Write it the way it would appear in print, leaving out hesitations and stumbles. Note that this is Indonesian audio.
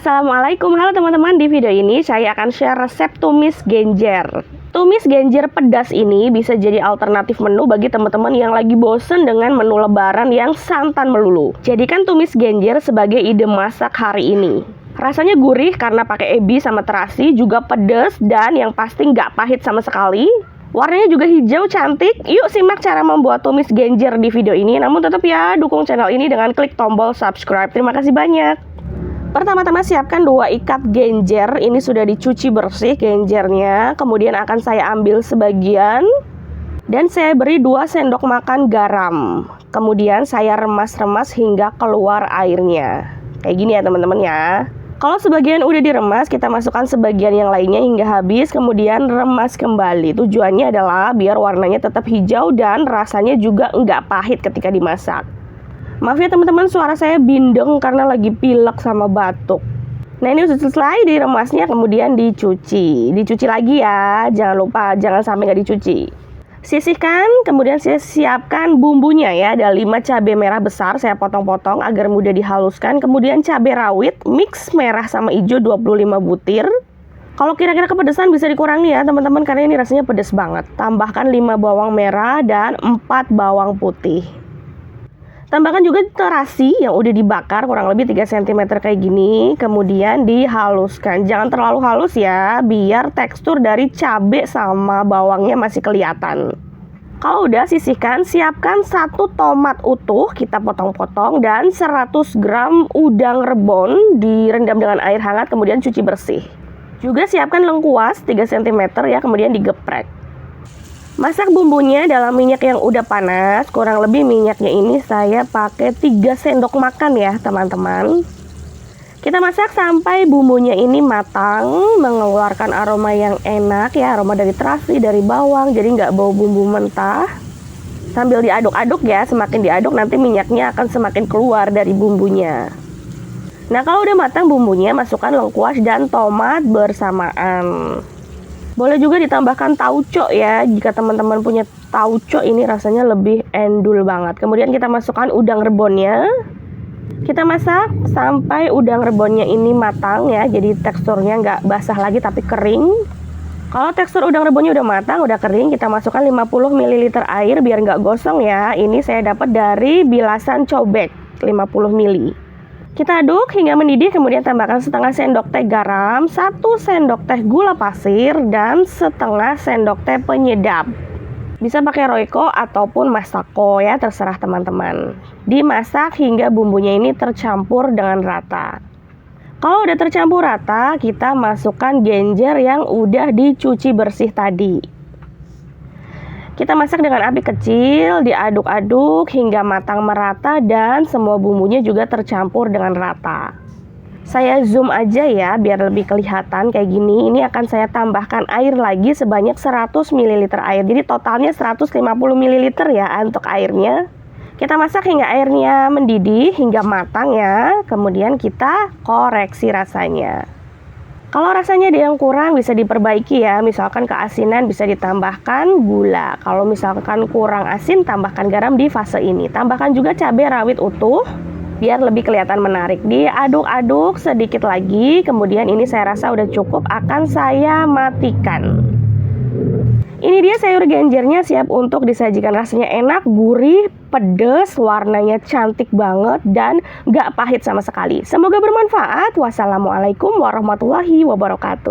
Assalamualaikum, halo teman-teman. Di video ini saya akan share resep tumis genjer. Tumis genjer pedas ini bisa jadi alternatif menu bagi teman-teman yang lagi bosen dengan menu lebaran yang santan melulu. Jadikan tumis genjer sebagai ide masak hari ini. Rasanya gurih karena pakai ebi sama terasi, juga pedas dan yang pasti nggak pahit sama sekali. Warnanya juga hijau cantik. Yuk simak cara membuat tumis genjer di video ini. Namun tetap ya, dukung channel ini dengan klik tombol subscribe. Terima kasih banyak. Pertama-tama siapkan 2 ikat genjer. Ini sudah dicuci bersih genjernya. Kemudian akan saya ambil sebagian dan saya beri 2 sendok makan garam. Kemudian saya remas-remas hingga keluar airnya. Kayak gini ya teman-teman ya. Kalau sebagian udah diremas, kita masukkan sebagian yang lainnya hingga habis. Kemudian remas kembali. Tujuannya adalah biar warnanya tetap hijau dan rasanya juga nggak pahit ketika dimasak. Maaf ya teman-teman, suara saya bindeng karena lagi pilek sama batuk. Nah ini sudah selesai diremasnya, kemudian dicuci. Dicuci lagi ya, jangan lupa, jangan sampai nggak dicuci. Sisihkan, kemudian saya siapkan bumbunya ya. Ada 5 cabai merah besar, saya potong-potong agar mudah dihaluskan. Kemudian cabai rawit, mix merah sama hijau 25 butir. Kalau kira-kira kepedesan bisa dikurangi ya teman-teman, karena ini rasanya pedes banget. Tambahkan 5 bawang merah dan 4 bawang putih. Tambahkan juga terasi yang udah dibakar kurang lebih 3 cm kayak gini. Kemudian dihaluskan. Jangan terlalu halus ya, biar tekstur dari cabai sama bawangnya masih kelihatan. Kalau udah sisihkan, siapkan 1 tomat utuh, kita potong-potong, dan 100 gram udang rebon direndam dengan air hangat kemudian cuci bersih. Juga siapkan lengkuas 3 cm ya, kemudian digeprek. Masak bumbunya dalam minyak yang udah panas. Kurang lebih minyaknya ini saya pakai 3 sendok makan ya teman-teman. Kita masak sampai bumbunya ini matang, mengeluarkan aroma yang enak ya. Aroma dari terasi, dari bawang, jadi nggak bau bumbu mentah. Sambil diaduk-aduk ya, semakin diaduk nanti minyaknya akan semakin keluar dari bumbunya. Nah kalau udah matang bumbunya, masukkan lengkuas dan tomat bersamaan. Boleh juga ditambahkan tauco ya, jika teman-teman punya tauco ini rasanya lebih endul banget. Kemudian kita masukkan udang rebonnya. Kita masak sampai udang rebonnya ini matang ya, jadi teksturnya nggak basah lagi tapi kering. Kalau tekstur udang rebonnya udah matang, udah kering, kita masukkan 50 ml air biar nggak gosong ya. Ini saya dapat dari bilasan cobek 50 ml. Kita aduk hingga mendidih, kemudian tambahkan setengah sendok teh garam, 1 sendok teh gula pasir, dan setengah sendok teh penyedap. Bisa pakai Royco ataupun Masako ya, terserah teman-teman. Dimasak hingga bumbunya ini tercampur dengan rata. Kalau udah tercampur rata, kita masukkan genjer yang udah dicuci bersih tadi. Kita masak dengan api kecil, diaduk-aduk hingga matang merata dan semua bumbunya juga tercampur dengan rata. Saya zoom aja ya biar lebih kelihatan kayak gini. Ini akan saya tambahkan air lagi sebanyak 100 ml air. Jadi totalnya 150 ml ya untuk airnya. Kita masak hingga airnya mendidih hingga matang ya. Kemudian kita koreksi rasanya. Kalau rasanya ada yang kurang bisa diperbaiki ya, misalkan keasinan bisa ditambahkan gula. Kalau misalkan kurang asin, tambahkan garam di fase ini. Tambahkan juga cabai rawit utuh biar lebih kelihatan menarik. Diaduk-aduk sedikit lagi, kemudian ini saya rasa udah cukup, akan saya matikan. Ini dia sayur genjernya siap untuk disajikan. Rasanya enak, gurih, pedas, warnanya cantik banget, dan gak pahit sama sekali. Semoga bermanfaat. Wassalamualaikum warahmatullahi wabarakatuh.